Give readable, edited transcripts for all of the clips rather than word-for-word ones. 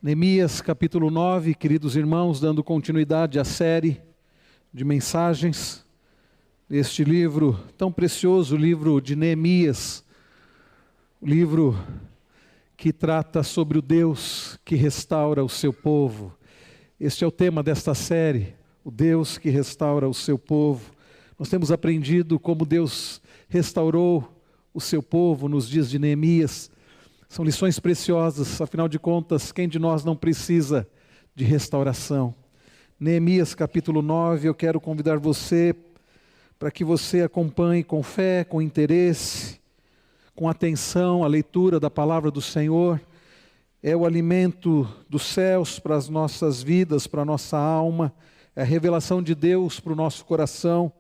Neemias capítulo 9, queridos irmãos, dando continuidade à série de mensagens deste livro tão precioso, o livro de Neemias, o livro que trata sobre o Deus que restaura o seu povo. Este é o tema desta série, o Deus que restaura o seu povo. Nós temos aprendido como Deus restaurou o seu povo nos dias de Neemias. São lições preciosas, afinal de contas, quem de nós não precisa de restauração? Neemias capítulo 9, eu quero convidar você para que você acompanhe com fé, com interesse, com atenção a leitura da palavra do Senhor. É o alimento dos céus para as nossas vidas, para a nossa alma, é a revelação de Deus para o nosso coração,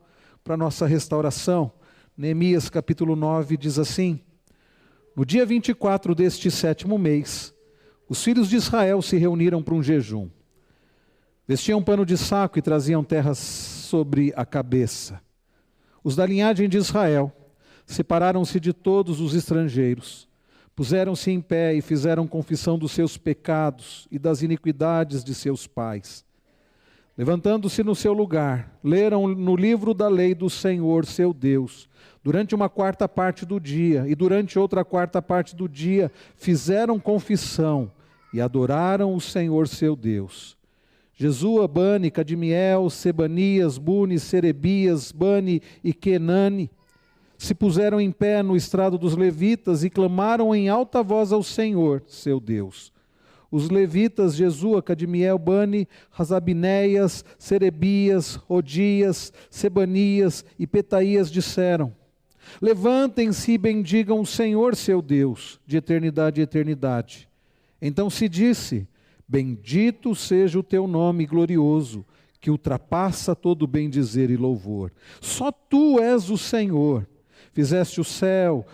para a nossa restauração. Neemias capítulo 9 diz assim: no dia 24 deste 7º mês, os filhos de Israel se reuniram para um jejum. Vestiam pano de saco e traziam terras sobre a cabeça. Os da linhagem de Israel separaram-se de todos os estrangeiros, puseram-se em pé e fizeram confissão dos seus pecados e das iniquidades de seus pais. Levantando-se no seu lugar, leram no livro da lei do Senhor, seu Deus, durante uma quarta parte do dia, e durante outra quarta parte do dia, fizeram confissão e adoraram o Senhor, seu Deus. Jesua, Bani, Cadmiel, Sebanias, Buni, Serebias, Bani e Kenani se puseram em pé no estrado dos levitas e clamaram em alta voz ao Senhor, seu Deus. Os levitas, Jesua, Cadmiel, Bani, Razabinéias, Serebias, Odias, Sebanias e Petaías disseram: levantem-se e bendigam o Senhor, seu Deus, de eternidade em eternidade. Então se disse: bendito seja o teu nome glorioso, que ultrapassa todo bem-dizer e louvor. Só tu és o Senhor. Fizeste o céu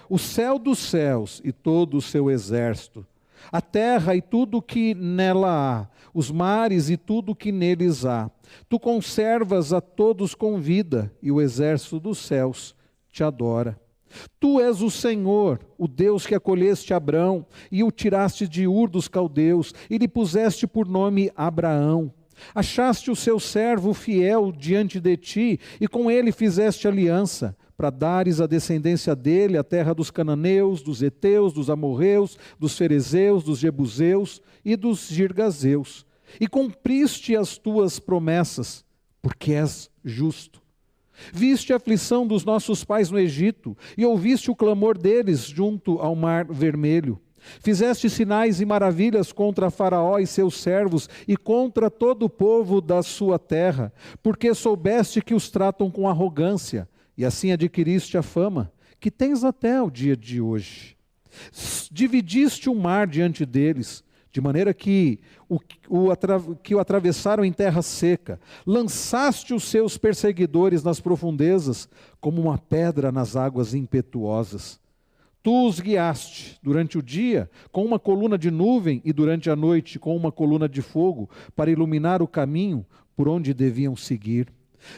dos céus e todo o seu exército, a terra e tudo o que nela há, os mares e tudo o que neles há. Tu conservas a todos com vida, e o exército dos céus te adora. Tu és o Senhor, o Deus que acolheste Abrão e o tiraste de Ur dos caldeus e lhe puseste por nome Abraão. Achaste o seu servo fiel diante de ti e com ele fizeste aliança, para dares à descendência dele a terra dos cananeus, dos heteus, dos amorreus, dos ferezeus, dos jebuseus e dos girgazeus. E cumpriste as tuas promessas, porque és justo. Viste a aflição dos nossos pais no Egito e ouviste o clamor deles junto ao mar vermelho. Fizeste sinais e maravilhas contra Faraó e seus servos e contra todo o povo da sua terra, porque soubeste que os tratam com arrogância, e assim adquiriste a fama que tens até o dia de hoje. Dividiste o mar diante deles, de maneira que o atravessaram em terra seca. Lançaste os seus perseguidores nas profundezas, como uma pedra nas águas impetuosas. Tu os guiaste durante o dia com uma coluna de nuvem e durante a noite com uma coluna de fogo, para iluminar o caminho por onde deviam seguir.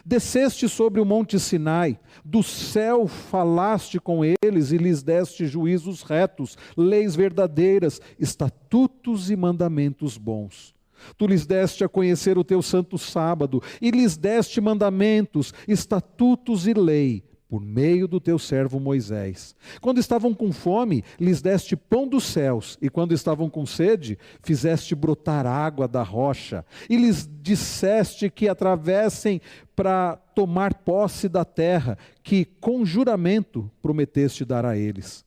Desceste sobre o monte Sinai, do céu falaste com eles e lhes deste juízos retos, leis verdadeiras, estatutos e mandamentos bons. Tu lhes deste a conhecer o teu santo sábado e lhes deste mandamentos, estatutos e lei, por meio do teu servo Moisés. Quando estavam com fome, lhes deste pão dos céus, e quando estavam com sede, fizeste brotar água da rocha, e lhes disseste que atravessem para tomar posse da terra, que com juramento prometeste dar a eles.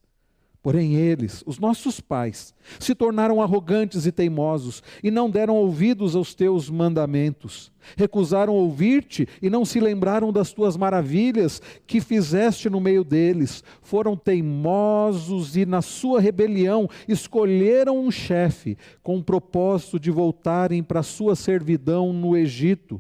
Porém eles, os nossos pais, se tornaram arrogantes e teimosos, e não deram ouvidos aos teus mandamentos. Recusaram ouvir-te e não se lembraram das tuas maravilhas que fizeste no meio deles. Foram teimosos e na sua rebelião escolheram um chefe, com o propósito de voltarem para a sua servidão no Egito.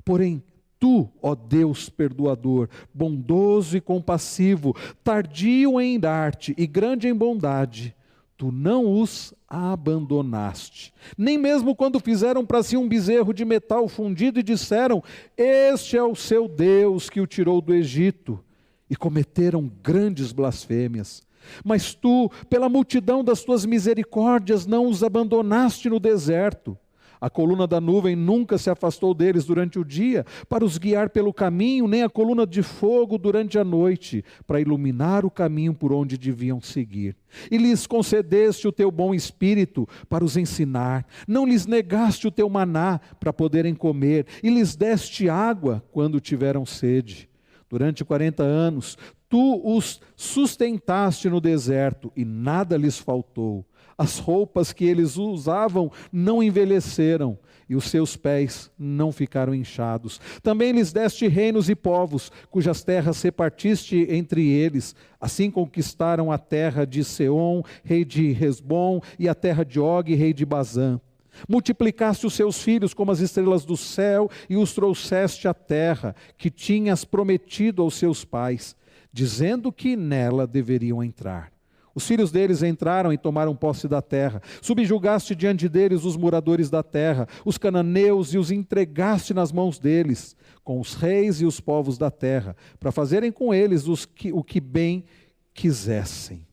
Porém, tu, ó Deus perdoador, bondoso e compassivo, tardio em irar-te e grande em bondade, tu não os abandonaste. Nem mesmo quando fizeram para si um bezerro de metal fundido e disseram: este é o seu Deus que o tirou do Egito, e cometeram grandes blasfêmias. Mas tu, pela multidão das tuas misericórdias, não os abandonaste no deserto. A coluna da nuvem nunca se afastou deles durante o dia, para os guiar pelo caminho, nem a coluna de fogo durante a noite, para iluminar o caminho por onde deviam seguir. E lhes concedeste o teu bom espírito para os ensinar. Não lhes negaste o teu maná para poderem comer, e lhes deste água quando tiveram sede. Durante 40 anos, tu os sustentaste no deserto, e nada lhes faltou. As roupas que eles usavam não envelheceram, e os seus pés não ficaram inchados. Também lhes deste reinos e povos, cujas terras repartiste entre eles. Assim conquistaram a terra de Seom, rei de Hesbom, e a terra de Og, rei de Bazã. Multiplicaste os seus filhos como as estrelas do céu, e os trouxeste à terra, que tinhas prometido aos seus pais, dizendo que nela deveriam entrar. Os filhos deles entraram e tomaram posse da terra. Subjugaste diante deles os moradores da terra, os cananeus, e os entregaste nas mãos deles, com os reis e os povos da terra, para fazerem com eles o que bem quisessem.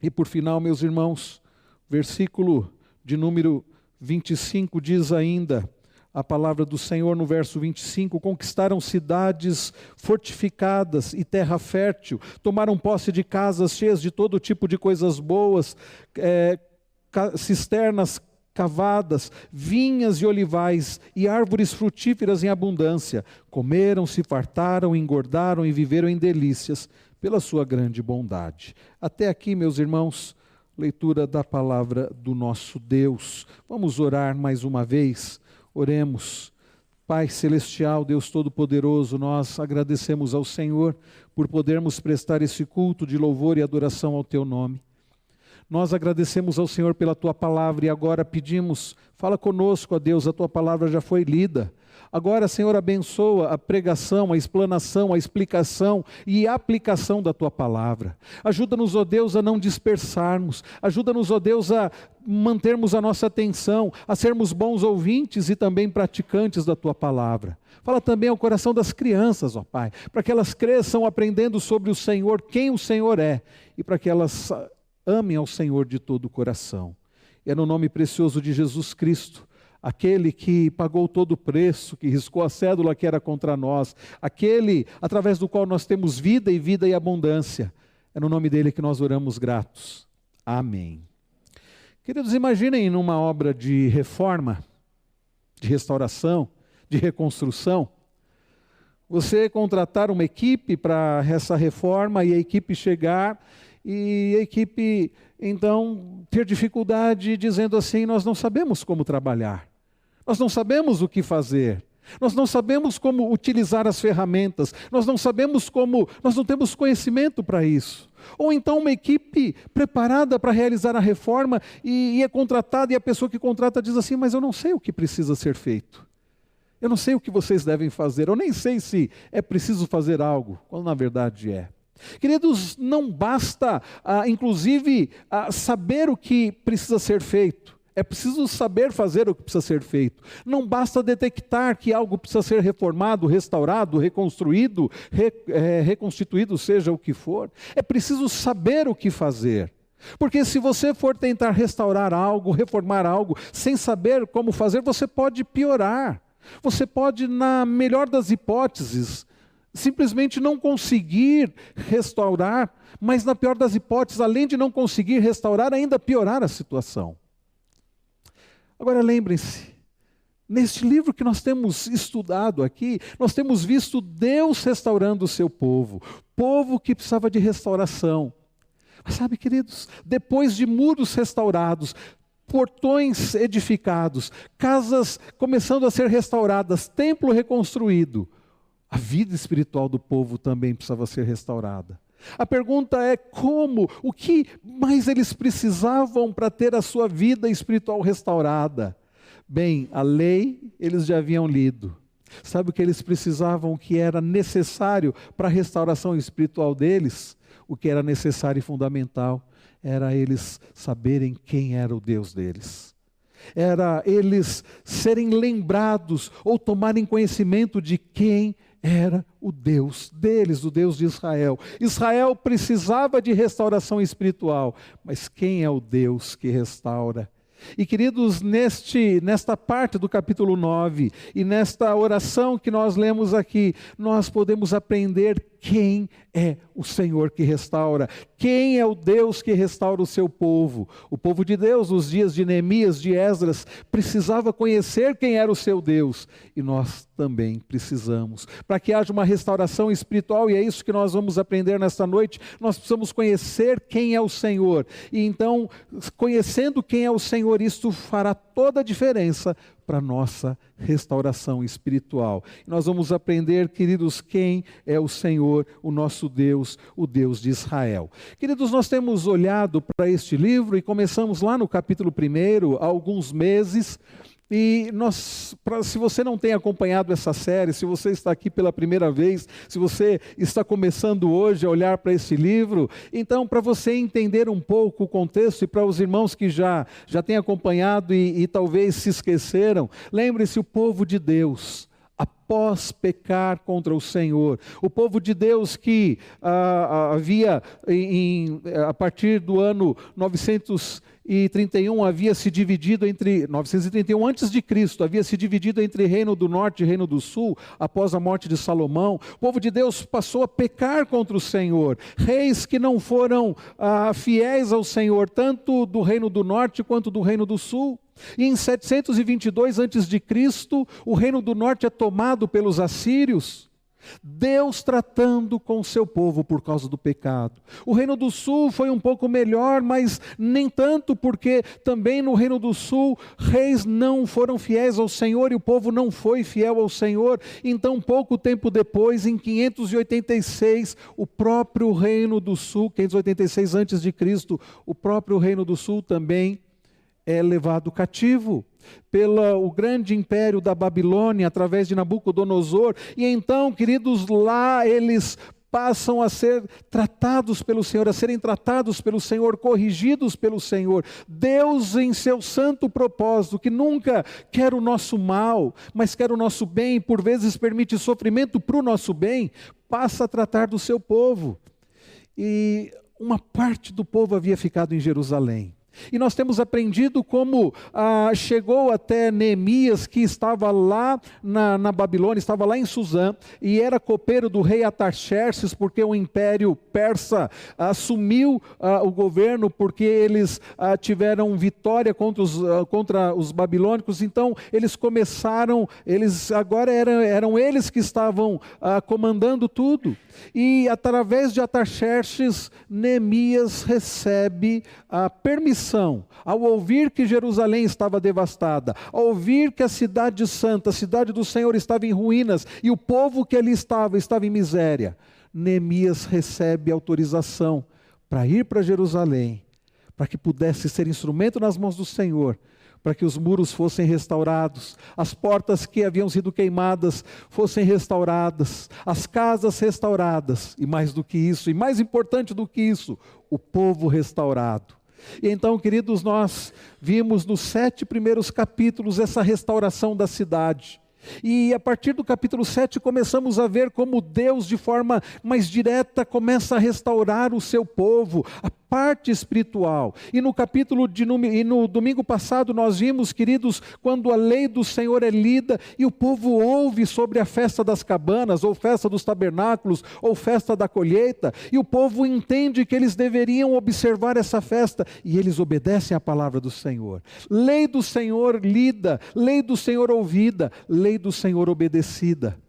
E por final, meus irmãos, versículo de número 25 diz ainda, a palavra do Senhor no verso 25, conquistaram cidades fortificadas e terra fértil, tomaram posse de casas cheias de todo tipo de coisas boas, cisternas cavadas, vinhas e olivais e árvores frutíferas em abundância. Comeram, se fartaram, engordaram e viveram em delícias pela sua grande bondade. Até aqui, meus irmãos, leitura da palavra do nosso Deus. Vamos orar mais uma vez. Oremos. Pai celestial, Deus Todo-Poderoso, nós agradecemos ao Senhor por podermos prestar esse culto de louvor e adoração ao Teu nome. Nós agradecemos ao Senhor pela Tua palavra e agora pedimos, fala conosco, ó Deus, a Tua palavra já foi lida. Agora, Senhor, abençoa a pregação, a explanação, a explicação e a aplicação da Tua palavra. Ajuda-nos, ó Deus, a não dispersarmos. Ajuda-nos, ó Deus, a mantermos a nossa atenção, a sermos bons ouvintes e também praticantes da Tua palavra. Fala também ao coração das crianças, ó Pai, para que elas cresçam aprendendo sobre o Senhor, quem o Senhor é, e para que elas amem ao Senhor de todo o coração. E é no nome precioso de Jesus Cristo, aquele que pagou todo o preço, que riscou a cédula que era contra nós, aquele através do qual nós temos vida e abundância. É no nome dele que nós oramos gratos. Amém. Queridos, imaginem numa obra de reforma, de restauração, de reconstrução, você contratar uma equipe para essa reforma e a equipe chegar e a equipe então ter dificuldade dizendo assim, nós não sabemos como trabalhar. Nós não sabemos o que fazer, nós não sabemos como utilizar as ferramentas, nós não sabemos como, nós não temos conhecimento para isso. Ou então uma equipe preparada para realizar a reforma e é contratada e a pessoa que contrata diz assim, mas eu não sei o que precisa ser feito. Eu não sei o que vocês devem fazer, eu nem sei se é preciso fazer algo, quando na verdade é. Queridos, não basta, inclusive, saber o que precisa ser feito. É preciso saber fazer o que precisa ser feito. Não basta detectar que algo precisa ser reformado, restaurado, reconstruído, reconstituído, seja o que for. É preciso saber o que fazer. Porque se você for tentar restaurar algo, reformar algo, sem saber como fazer, você pode piorar. Você pode, na melhor das hipóteses, simplesmente não conseguir restaurar, mas na pior das hipóteses, além de não conseguir restaurar, ainda piorar a situação. Agora lembrem-se, neste livro que nós temos estudado aqui, nós temos visto Deus restaurando o seu povo que precisava de restauração. Mas sabe, queridos, depois de muros restaurados, portões edificados, casas começando a ser restauradas, templo reconstruído, a vida espiritual do povo também precisava ser restaurada. A pergunta é como, o que mais eles precisavam para ter a sua vida espiritual restaurada? Bem, a lei eles já haviam lido. Sabe o que eles precisavam, o que era necessário para a restauração espiritual deles? O que era necessário e fundamental era eles saberem quem era o Deus deles. Era eles serem lembrados ou tomarem conhecimento de quem era o Deus deles, o Deus de Israel. Israel precisava de restauração espiritual, mas quem é o Deus que restaura? E queridos, nesta parte do capítulo 9, e nesta oração que nós lemos aqui, nós podemos aprender quem é o Senhor que restaura, quem é o Deus que restaura o seu povo. O povo de Deus, nos dias de Neemias, de Esdras, precisava conhecer quem era o seu Deus, e nós também precisamos. Para que haja uma restauração espiritual, e é isso que nós vamos aprender nesta noite, nós precisamos conhecer quem é o Senhor. E então, conhecendo quem é o Senhor, isto fará toda a diferença para a nossa restauração espiritual. Nós vamos aprender, queridos, quem é o Senhor, o nosso Deus, o Deus de Israel. Queridos, nós temos olhado para este livro e começamos lá no capítulo 1, há alguns meses. E se você não tem acompanhado essa série, se você está aqui pela primeira vez, se você está começando hoje a olhar para esse livro, então para você entender um pouco o contexto e para os irmãos que já têm acompanhado e talvez se esqueceram, lembre-se, o povo de Deus, após pecar contra o Senhor, o povo de Deus que havia, a partir do ano 931, havia se dividido entre, 931 antes de Cristo, havia se dividido entre reino do norte e reino do sul, após a morte de Salomão. O povo de Deus passou a pecar contra o Senhor, reis que não foram fiéis ao Senhor, tanto do reino do norte quanto do reino do sul. E em 722 a.C., o reino do norte é tomado pelos assírios, Deus tratando com o seu povo por causa do pecado. O reino do sul foi um pouco melhor, mas nem tanto, porque também no reino do sul, reis não foram fiéis ao Senhor e o povo não foi fiel ao Senhor. Então, pouco tempo depois, em 586, o próprio reino do sul, 586 a.C., o próprio reino do sul também é levado cativo pelo grande império da Babilônia, através de Nabucodonosor. E então, queridos, lá eles passam a ser tratados pelo Senhor, a serem tratados pelo Senhor, corrigidos pelo Senhor. Deus, em seu santo propósito, que nunca quer o nosso mal, mas quer o nosso bem, por vezes permite sofrimento para o nosso bem, passa a tratar do seu povo. E uma parte do povo havia ficado em Jerusalém. E nós temos aprendido como chegou até Neemias, que estava lá na Babilônia, estava lá em Suzã, e era copeiro do rei Artaxerxes, porque o império persa assumiu o governo, porque eles tiveram vitória contra os babilônicos. Então eles começaram, agora eram eles que estavam comandando tudo. E através de Artaxerxes, Neemias recebe a permissão, ao ouvir que Jerusalém estava devastada, ao ouvir que a cidade santa, a cidade do Senhor estava em ruínas, e o povo que ali estava em miséria, Neemias recebe autorização para ir para Jerusalém, para que pudesse ser instrumento nas mãos do Senhor, para que os muros fossem restaurados, as portas que haviam sido queimadas fossem restauradas, as casas restauradas, e mais do que isso, e mais importante do que isso, o povo restaurado. E então, queridos, nós vimos nos 7 primeiros capítulos essa restauração da cidade. E a partir do capítulo 7 começamos a ver como Deus, de forma mais direta, começa a restaurar o seu povo, a parte espiritual. E no domingo passado nós vimos, queridos, quando a lei do Senhor é lida e o povo ouve sobre a festa das cabanas, ou festa dos tabernáculos, ou festa da colheita, e o povo entende que eles deveriam observar essa festa, e eles obedecem à palavra do Senhor. Lei do Senhor lida, lei do Senhor ouvida, lei do Senhor obedecida.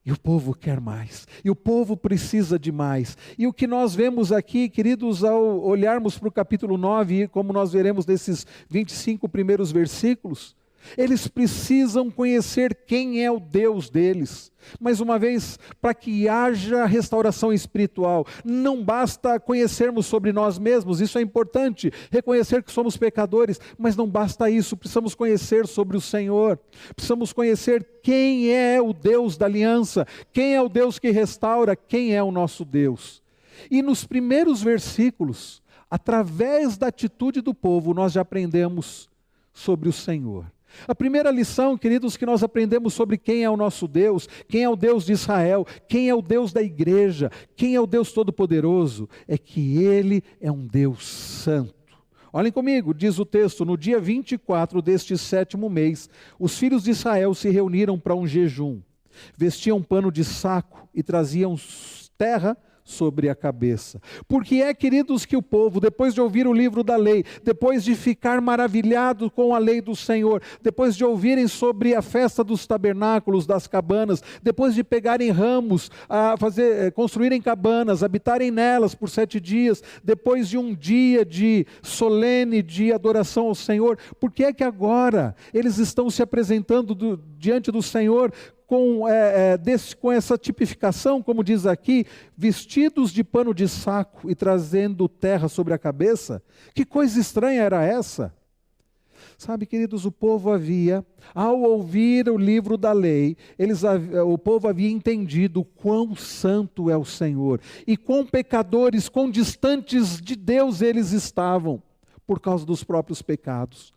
E o povo quer mais, e o povo precisa de mais. E o que nós vemos aqui, queridos, ao olharmos para o capítulo 9, e como nós veremos nesses 25 primeiros versículos, eles precisam conhecer quem é o Deus deles. Mais uma vez, para que haja restauração espiritual, não basta conhecermos sobre nós mesmos, isso é importante, reconhecer que somos pecadores, mas não basta isso, precisamos conhecer sobre o Senhor, precisamos conhecer quem é o Deus da aliança, quem é o Deus que restaura, quem é o nosso Deus. E nos primeiros versículos, através da atitude do povo, nós já aprendemos sobre o Senhor. A primeira lição, queridos, que nós aprendemos sobre quem é o nosso Deus, quem é o Deus de Israel, quem é o Deus da igreja, quem é o Deus Todo-Poderoso, é que Ele é um Deus santo. Olhem comigo, diz o texto, no dia 24 deste 7º mês, os filhos de Israel se reuniram para um jejum. Vestiam pano de saco e traziam terra sobre a cabeça. Porque é, queridos, que o povo, depois de ouvir o livro da lei, depois de ficar maravilhado com a lei do Senhor, depois de ouvirem sobre a festa dos tabernáculos, das cabanas, depois de pegarem ramos, construírem cabanas, habitarem nelas por 7 dias, depois de um dia de solene de adoração ao Senhor, por que é que agora eles estão se apresentando diante do Senhor com essa tipificação, como diz aqui, vestidos de pano de saco e trazendo terra sobre a cabeça? Que coisa estranha era essa? Sabe, queridos, o povo havia, ao ouvir o livro da lei, o povo havia entendido quão santo é o Senhor e quão pecadores, quão distantes de Deus eles estavam por causa dos próprios pecados.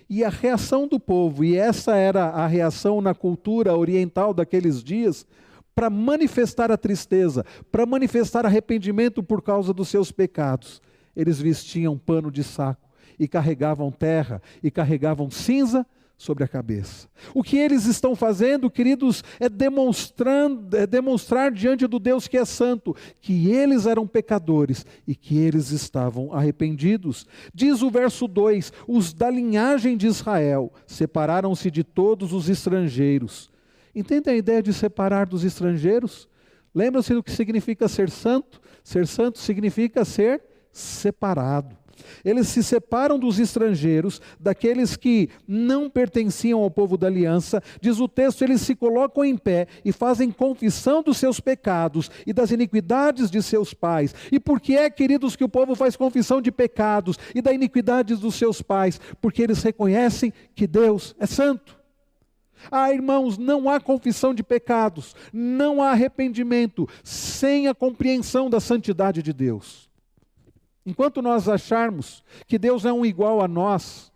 E a reação do povo, e essa era a reação na cultura oriental daqueles dias, para manifestar a tristeza, para manifestar arrependimento por causa dos seus pecados, eles vestiam pano de saco e carregavam terra e carregavam cinza sobre a cabeça. O que eles estão fazendo, queridos, é demonstrar diante do Deus que é santo, que eles eram pecadores e que eles estavam arrependidos. Diz o verso 2, os da linhagem de Israel separaram-se de todos os estrangeiros. Entendem a ideia de separar dos estrangeiros? Lembram-se do que significa ser santo? Ser santo significa ser separado. Eles se separam dos estrangeiros, daqueles que não pertenciam ao povo da aliança. Diz o texto, eles se colocam em pé e fazem confissão dos seus pecados e das iniquidades de seus pais. E por que é, queridos, que o povo faz confissão de pecados e da iniquidade dos seus pais? Porque eles reconhecem que Deus é santo. Ah, irmãos, não há confissão de pecados, não há arrependimento sem a compreensão da santidade de Deus. Enquanto nós acharmos que Deus é um igual a nós,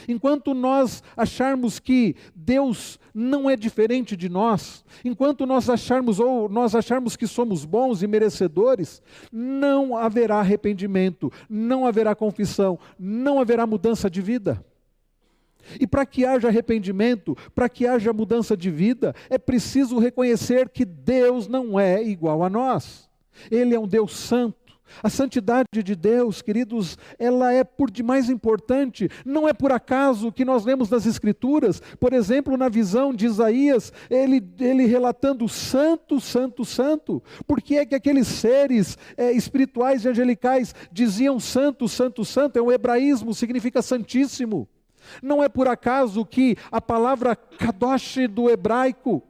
enquanto nós acharmos que Deus não é diferente de nós, enquanto nós acharmos que somos bons e merecedores, não haverá arrependimento, não haverá confissão, não haverá mudança de vida. E para que haja arrependimento, para que haja mudança de vida, é preciso reconhecer que Deus não é igual a nós. Ele é um Deus santo. A santidade de Deus, queridos, ela é por demais importante. Não é por acaso que nós lemos nas Escrituras, por exemplo, na visão de Isaías, ele relatando santo, santo, santo. Por que é que aqueles seres espirituais e angelicais diziam santo, santo, santo? É um hebraísmo, significa santíssimo. Não é por acaso que a palavra kadosh do hebraico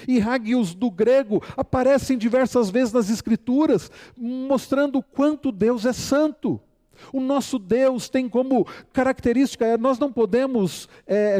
e hagios do grego aparecem diversas vezes nas Escrituras, mostrando o quanto Deus é santo. O nosso Deus tem como característica, nós não podemos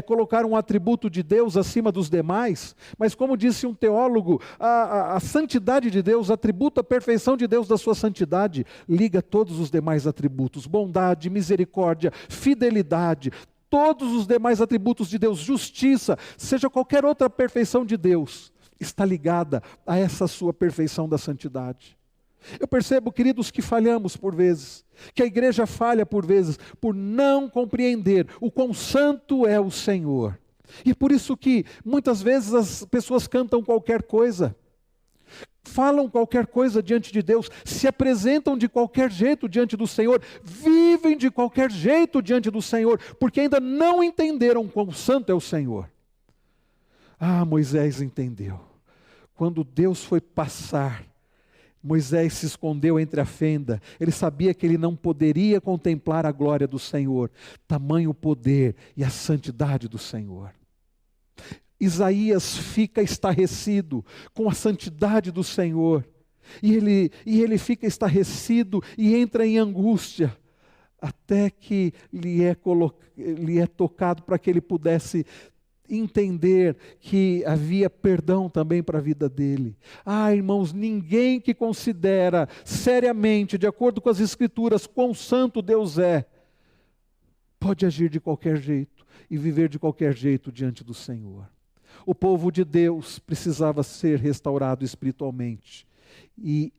colocar um atributo de Deus acima dos demais, mas como disse um teólogo, a santidade de Deus, atributo, a perfeição de Deus da sua santidade, liga todos os demais atributos, bondade, misericórdia, fidelidade, todos os demais atributos de Deus, justiça, seja qualquer outra perfeição de Deus, está ligada a essa sua perfeição da santidade. Eu percebo, queridos, que falhamos por vezes, que a igreja falha por vezes, por não compreender o quão santo é o Senhor. E por isso que muitas vezes as pessoas cantam qualquer coisa, falam qualquer coisa diante de Deus, se apresentam de qualquer jeito diante do Senhor, vivem de qualquer jeito diante do Senhor, porque ainda não entenderam quão santo é o Senhor. Ah, Moisés entendeu. Quando Deus foi passar, Moisés se escondeu entre a fenda, ele sabia que ele não poderia contemplar a glória do Senhor, tamanho o poder e a santidade do Senhor. Isaías fica estarrecido com a santidade do Senhor, e ele fica estarrecido e entra em angústia, até que lhe é tocado para que ele pudesse entender que havia perdão também para a vida dele. Ah, irmãos, ninguém que considera seriamente, de acordo com as Escrituras, quão santo Deus é, pode agir de qualquer jeito e viver de qualquer jeito diante do Senhor. O povo de Deus precisava ser restaurado espiritualmente e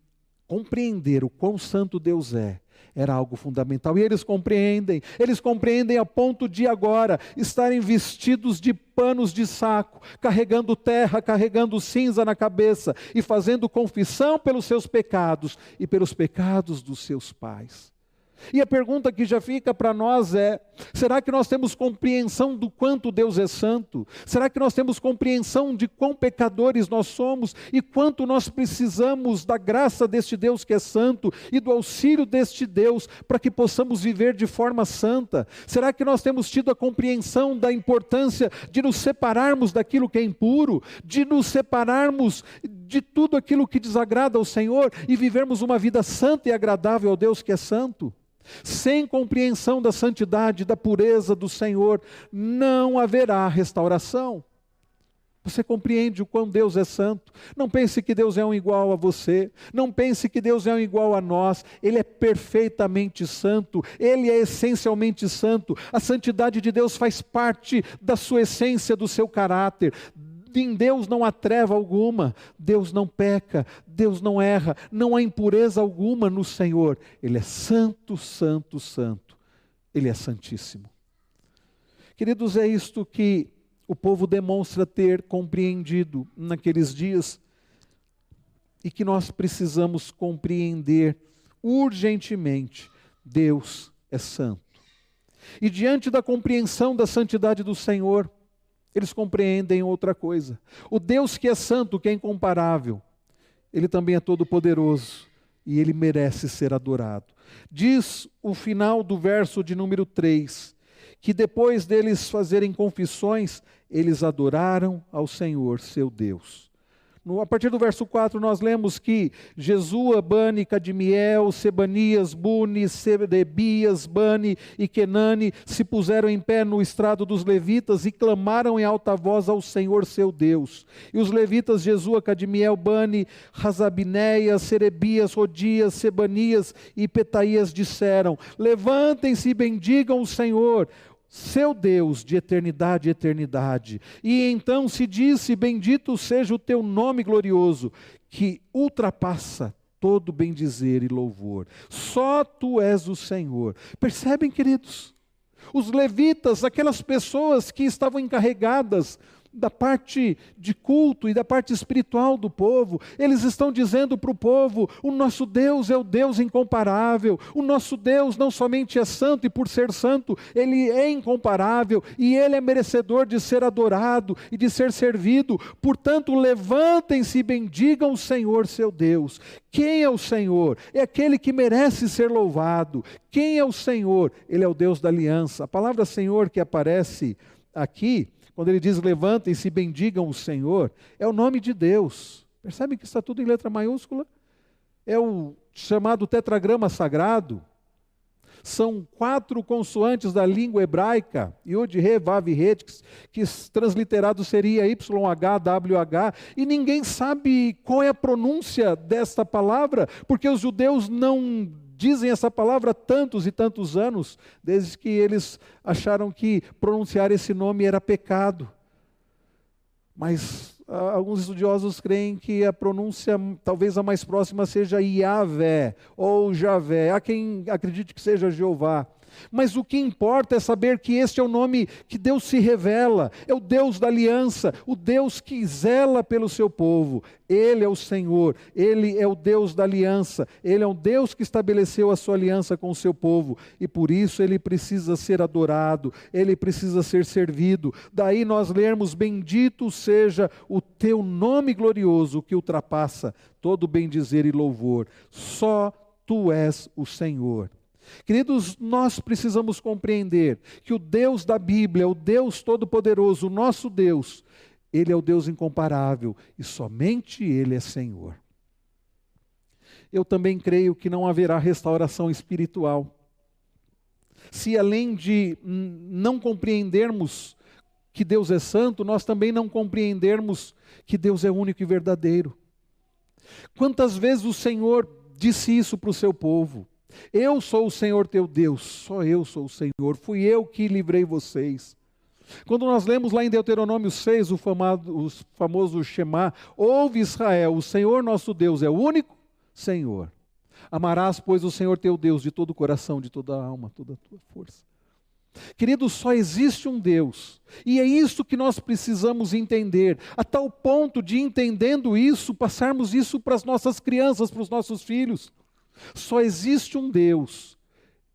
compreender o quão santo Deus era algo fundamental. E eles compreendem a ponto de agora estarem vestidos de panos de saco, carregando terra, carregando cinza na cabeça e fazendo confissão pelos seus pecados e pelos pecados dos seus pais. E a pergunta que já fica para nós é: será que nós temos compreensão do quanto Deus é santo? Será que nós temos compreensão de quão pecadores nós somos e quanto nós precisamos da graça deste Deus que é santo e do auxílio deste Deus para que possamos viver de forma santa? Será que nós temos tido a compreensão da importância de nos separarmos daquilo que é impuro, de nos separarmos de tudo aquilo que desagrada ao Senhor e vivermos uma vida santa e agradável ao Deus que é santo? Sem compreensão da santidade, da pureza do Senhor, não haverá restauração. Você compreende o quão Deus é santo? Não pense que Deus é um igual a você. Não pense que Deus é um igual a nós. Ele é perfeitamente santo. Ele é essencialmente santo. A santidade de Deus faz parte da sua essência, do seu caráter. Em Deus não há treva alguma, Deus não peca, Deus não erra, não há impureza alguma no Senhor. Ele é santo, santo, santo. Ele é santíssimo. Queridos, é isto que o povo demonstra ter compreendido naqueles dias e que nós precisamos compreender urgentemente. Deus é santo. E diante da compreensão da santidade do Senhor, eles compreendem outra coisa. O Deus que é santo, que é incomparável, Ele também é todo-poderoso e Ele merece ser adorado. Diz o final do verso de número 3, que depois deles fazerem confissões, eles adoraram ao Senhor, seu Deus. A partir do verso 4 nós lemos que Jesua, Bani, Cadmiel, Sebanias, Buni, Sedebias, Bani e Kenani se puseram em pé no estrado dos levitas e clamaram em alta voz ao Senhor seu Deus. E os levitas Jesua, Cadmiel, Bani, Razabineia, Serebias, Rodias, Sebanias e Petaías disseram: levantem-se e bendigam o Senhor, seu Deus de eternidade a eternidade. E então se disse: bendito seja o teu nome glorioso, que ultrapassa todo bendizer e louvor. Só tu és o Senhor. Percebem, queridos? Os levitas, aquelas pessoas que estavam encarregadas da parte de culto e da parte espiritual do povo, eles estão dizendo para o povo: o nosso Deus é o Deus incomparável, o nosso Deus não somente é santo e por ser santo, Ele é incomparável e Ele é merecedor de ser adorado e de ser servido. Portanto, levantem-se e bendigam o Senhor seu Deus. Quem é o Senhor? É aquele que merece ser louvado. Quem é o Senhor? Ele é o Deus da aliança. A palavra Senhor que aparece aqui, quando ele diz levantem-se e bendigam o Senhor, é o nome de Deus. Percebem que está tudo em letra maiúscula? É o chamado tetragrama sagrado. São 4 consoantes da língua hebraica, Yod, Re, Vav, Het, que transliterado seria YHWH, e ninguém sabe qual é a pronúncia desta palavra, porque os judeus não dizem essa palavra há tantos e tantos anos, desde que eles acharam que pronunciar esse nome era pecado. Mas alguns estudiosos creem que a pronúncia, talvez a mais próxima, seja Yahvé ou Javé. Há quem acredite que seja Jeová. Mas o que importa é saber que este é o nome que Deus se revela, é o Deus da aliança, o Deus que zela pelo seu povo. Ele é o Senhor, Ele é o Deus da aliança, Ele é um Deus que estabeleceu a sua aliança com o seu povo, e por isso Ele precisa ser adorado, Ele precisa ser servido. Daí nós lermos: bendito seja o teu nome glorioso, que ultrapassa todo bendizer e louvor. Só tu és o Senhor. Queridos, nós precisamos compreender que o Deus da Bíblia, o Deus Todo-Poderoso, o nosso Deus, Ele é o Deus incomparável e somente Ele é Senhor. Eu também creio que não haverá restauração espiritual se, além de não compreendermos que Deus é santo, nós também não compreendermos que Deus é único e verdadeiro. Quantas vezes o Senhor disse isso para o seu povo? Eu sou o Senhor teu Deus, só eu sou o Senhor, fui eu que livrei vocês. Quando nós lemos lá em Deuteronômio 6, o famoso Shema, ouve Israel, o Senhor nosso Deus é o único Senhor. Amarás, pois, o Senhor teu Deus de todo o coração, de toda a alma, toda a tua força. Queridos, só existe um Deus, e é isso que nós precisamos entender, a tal ponto de, entendendo isso, passarmos isso para as nossas crianças, para os nossos filhos. Só existe um Deus,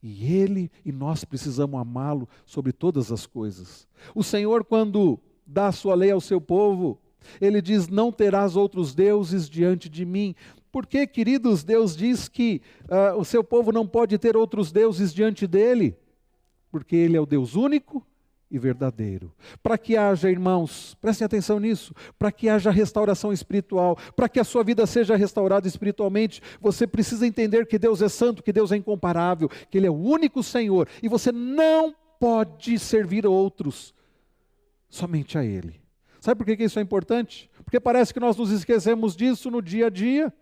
e nós precisamos amá-lo sobre todas as coisas. O Senhor, quando dá a sua lei ao seu povo, Ele diz, não terás outros deuses diante de mim. Por que, queridos, Deus diz que o seu povo não pode ter outros deuses diante dEle? Porque Ele é o Deus único e verdadeiro. Para que haja, irmãos, prestem atenção nisso, para que haja restauração espiritual, para que a sua vida seja restaurada espiritualmente, você precisa entender que Deus é santo, que Deus é incomparável, que Ele é o único Senhor, e você não pode servir outros, somente a Ele. Sabe por que isso é importante? Porque parece que nós nos esquecemos disso no dia a dia.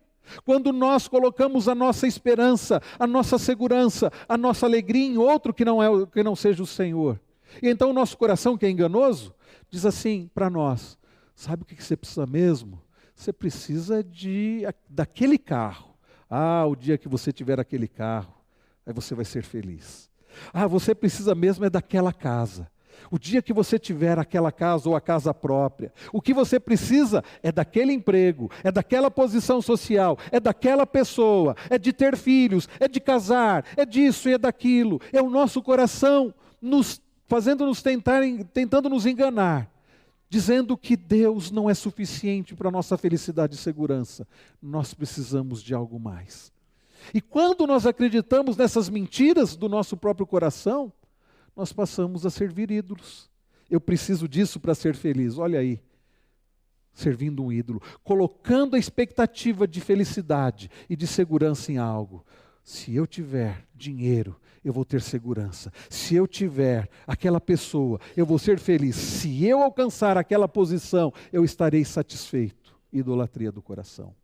Quando nós colocamos a nossa esperança, a nossa segurança, a nossa alegria em outro que não seja o Senhor. E então o nosso coração, que é enganoso, diz assim para nós, sabe o que você precisa mesmo? Você precisa daquele carro. O dia que você tiver aquele carro, aí você vai ser feliz. Você precisa mesmo é daquela casa. O dia que você tiver aquela casa ou a casa própria, o que você precisa é daquele emprego, é daquela posição social, é daquela pessoa, é de ter filhos, é de casar, é disso e é daquilo. É o nosso coração tentando nos enganar, dizendo que Deus não é suficiente para a nossa felicidade e segurança. Nós precisamos de algo mais. E quando nós acreditamos nessas mentiras do nosso próprio coração, nós passamos a servir ídolos. Eu preciso disso para ser feliz. Olha aí, servindo um ídolo, colocando a expectativa de felicidade e de segurança em algo. Se eu tiver dinheiro, eu vou ter segurança. Se eu tiver aquela pessoa, eu vou ser feliz. Se eu alcançar aquela posição, eu estarei satisfeito. Idolatria do coração.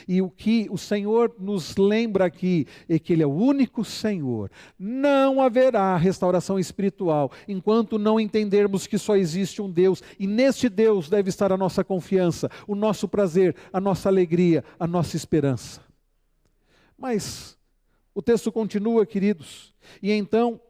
E o que o Senhor nos lembra aqui é que Ele é o único Senhor. Não haverá restauração espiritual enquanto não entendermos que só existe um Deus, e neste Deus deve estar a nossa confiança, o nosso prazer, a nossa alegria, a nossa esperança. Mas o texto continua, queridos, e então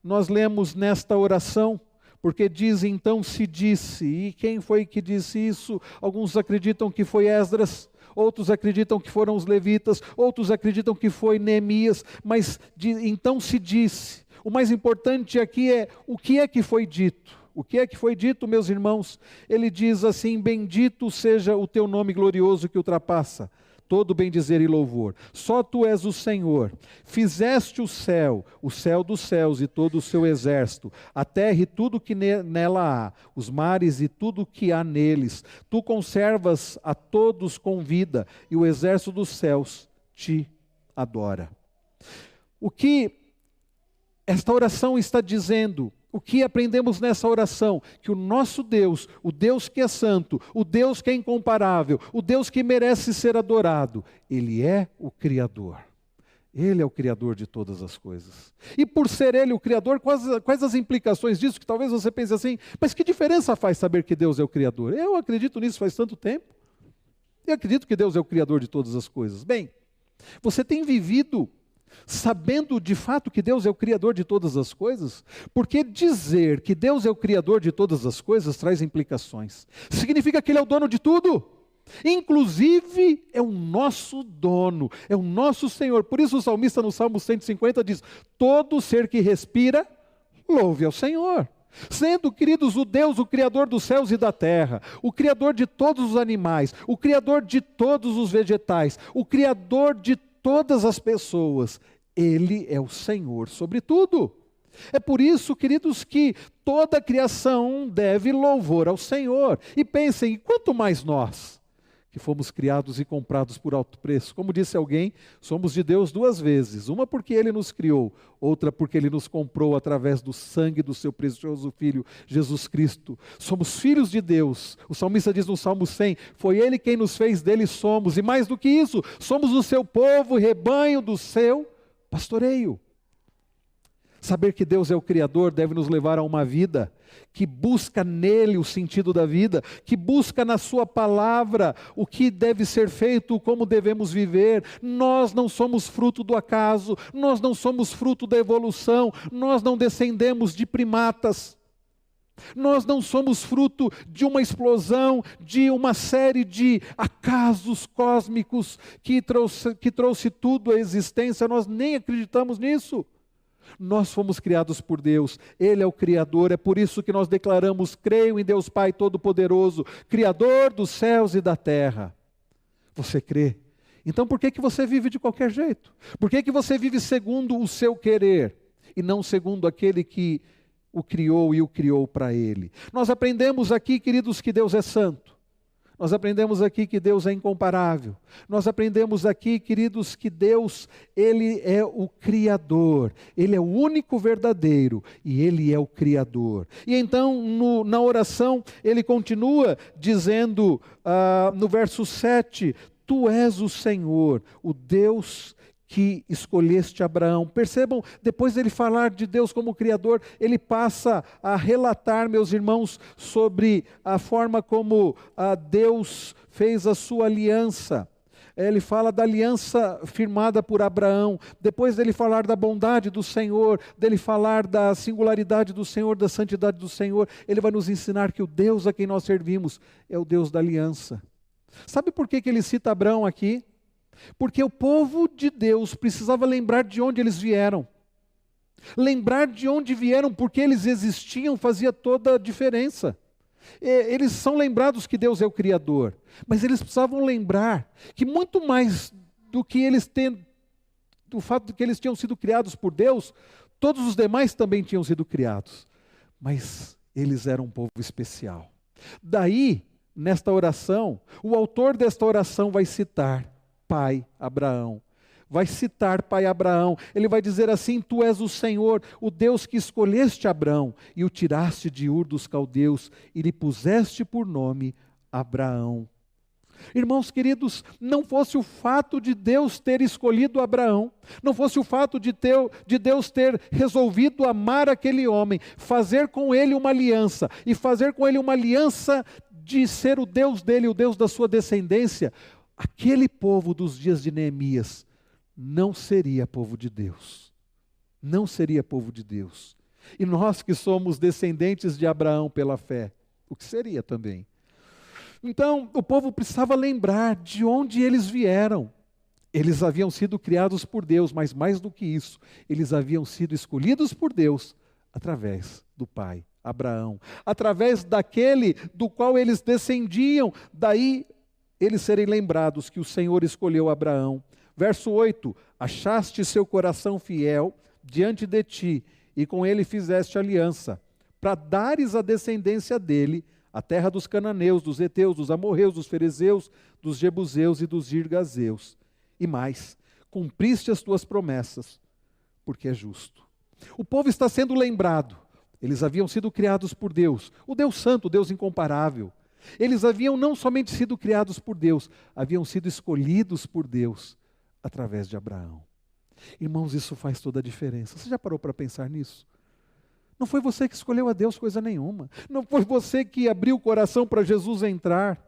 nós lemos nesta oração, porque diz, então se disse, e quem foi que disse isso? Alguns acreditam que foi Esdras, outros acreditam que foram os levitas, outros acreditam que foi Neemias, mas então se disse. O mais importante aqui é o que é que foi dito. O que é que foi dito, meus irmãos? Ele diz assim, bendito seja o teu nome glorioso que ultrapassa todo bendizer e louvor. Só tu és o Senhor. Fizeste o céu dos céus e todo o seu exército, a terra e tudo que nela há, os mares e tudo que há neles. Tu conservas a todos com vida, e o exército dos céus te adora. O que esta oração está dizendo? O que aprendemos nessa oração? Que o nosso Deus, o Deus que é santo, o Deus que é incomparável, o Deus que merece ser adorado, Ele é o Criador. Ele é o Criador de todas as coisas. E por ser Ele o Criador, quais as implicações disso? Que talvez você pense assim, mas que diferença faz saber que Deus é o Criador? Eu acredito nisso faz tanto tempo. Eu acredito que Deus é o Criador de todas as coisas. Bem, você tem vivido sabendo de fato que Deus é o Criador de todas as coisas? Porque dizer que Deus é o Criador de todas as coisas traz implicações. Significa que Ele é o dono de tudo. Inclusive é o nosso dono, é o nosso Senhor. Por isso o salmista no Salmo 150 diz, todo ser que respira, louve ao Senhor. Sendo, queridos, o Deus, o Criador dos céus e da terra, o Criador de todos os animais, o Criador de todos os vegetais, o Criador de todas as pessoas, Ele é o Senhor sobre tudo. É por isso, queridos, que toda a criação deve louvor ao Senhor. E pensem, quanto mais nós, que fomos criados e comprados por alto preço. Como disse alguém, somos de Deus duas vezes. Uma porque Ele nos criou, outra porque Ele nos comprou através do sangue do seu precioso Filho, Jesus Cristo. Somos filhos de Deus. O salmista diz no Salmo 100, foi Ele quem nos fez, dele somos. E mais do que isso, somos o seu povo, rebanho do seu pastoreio. Saber que Deus é o Criador deve nos levar a uma vida que busca nele o sentido da vida, que busca na sua palavra o que deve ser feito, como devemos viver. Nós não somos fruto do acaso, nós não somos fruto da evolução, nós não descendemos de primatas. Nós não somos fruto de uma explosão, de uma série de acasos cósmicos que trouxe tudo à existência, nós nem acreditamos nisso. Nós fomos criados por Deus, Ele é o Criador, é por isso que nós declaramos: creio em Deus Pai Todo-Poderoso, Criador dos céus e da terra. Você crê? Então por que você vive de qualquer jeito? Por que você vive segundo o seu querer e não segundo aquele que o criou e o criou para Ele? Nós aprendemos aqui, queridos, que Deus é santo. Nós aprendemos aqui que Deus é incomparável. Nós aprendemos aqui, queridos, que Deus, Ele é o Criador. Ele é o único verdadeiro e Ele é o Criador. E então, na oração, ele continua dizendo, no verso 7, Tu és o Senhor, o Deus que escolheste Abraão. Percebam, depois dele falar de Deus como Criador, ele passa a relatar, meus irmãos, sobre a forma como Deus fez a sua aliança. Ele fala da aliança firmada por Abraão. Depois dele falar da bondade do Senhor, dele falar da singularidade do Senhor, da santidade do Senhor, ele vai nos ensinar que o Deus a quem nós servimos é o Deus da aliança. Sabe por que ele cita Abraão aqui? Porque o povo de Deus precisava lembrar de onde eles vieram. Lembrar de onde vieram, porque eles existiam, fazia toda a diferença. Eles são lembrados que Deus é o Criador, mas eles precisavam lembrar que muito mais do que do fato de que eles tinham sido criados por Deus, todos os demais também tinham sido criados. Mas eles eram um povo especial. Daí, nesta oração, o autor desta oração vai citar Pai Abraão. Vai citar Pai Abraão. Ele vai dizer assim: Tu és o Senhor, o Deus que escolheste Abraão e o tiraste de Ur dos Caldeus e lhe puseste por nome Abraão. Irmãos queridos, não fosse o fato de Deus ter escolhido Abraão, não fosse o fato de Deus ter resolvido amar aquele homem, fazer com ele uma aliança, e fazer com ele uma aliança de ser o Deus dele, o Deus da sua descendência, aquele povo dos dias de Neemias não seria povo de Deus. Não seria povo de Deus. E nós que somos descendentes de Abraão pela fé, o que seria também? Então, o povo precisava lembrar de onde eles vieram. Eles haviam sido criados por Deus, mas mais do que isso, eles haviam sido escolhidos por Deus através do pai, Abraão. Através daquele do qual eles descendiam, daí eles serem lembrados que o Senhor escolheu Abraão. Verso 8, achaste seu coração fiel diante de ti, e com ele fizeste aliança, para dares a descendência dele, a terra dos cananeus, dos heteus, dos amorreus, dos ferezeus, dos jebuseus e dos girgazeus. E mais, cumpriste as tuas promessas, porque é justo. O povo está sendo lembrado, eles haviam sido criados por Deus, o Deus santo, o Deus incomparável. Eles haviam não somente sido criados por Deus, haviam sido escolhidos por Deus através de Abraão. Irmãos, isso faz toda a diferença. Você já parou para pensar nisso? Não foi você que escolheu a Deus coisa nenhuma. Não foi você que abriu o coração para Jesus entrar.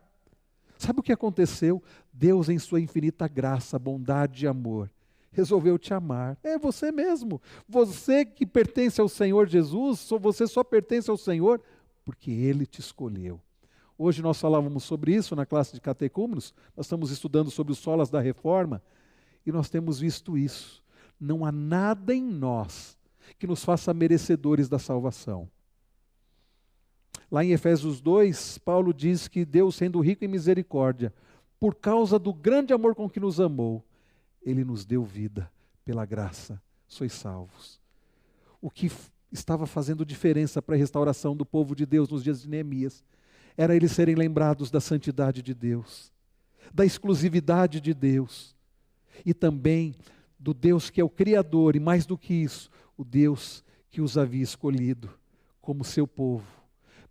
Sabe o que aconteceu? Deus, em sua infinita graça, bondade e amor, resolveu te amar. É você mesmo. Você que pertence ao Senhor Jesus, você só pertence ao Senhor porque Ele te escolheu. Hoje nós falávamos sobre isso na classe de catecúmenos, nós estamos estudando sobre os solas da reforma, e nós temos visto isso. Não há nada em nós que nos faça merecedores da salvação. Lá em Efésios 2, Paulo diz que Deus, sendo rico em misericórdia, por causa do grande amor com que nos amou, Ele nos deu vida, pela graça, sois salvos. O que estava fazendo diferença para a restauração do povo de Deus nos dias de Neemias, era eles serem lembrados da santidade de Deus, da exclusividade de Deus, e também do Deus que é o Criador, e mais do que isso, o Deus que os havia escolhido como seu povo.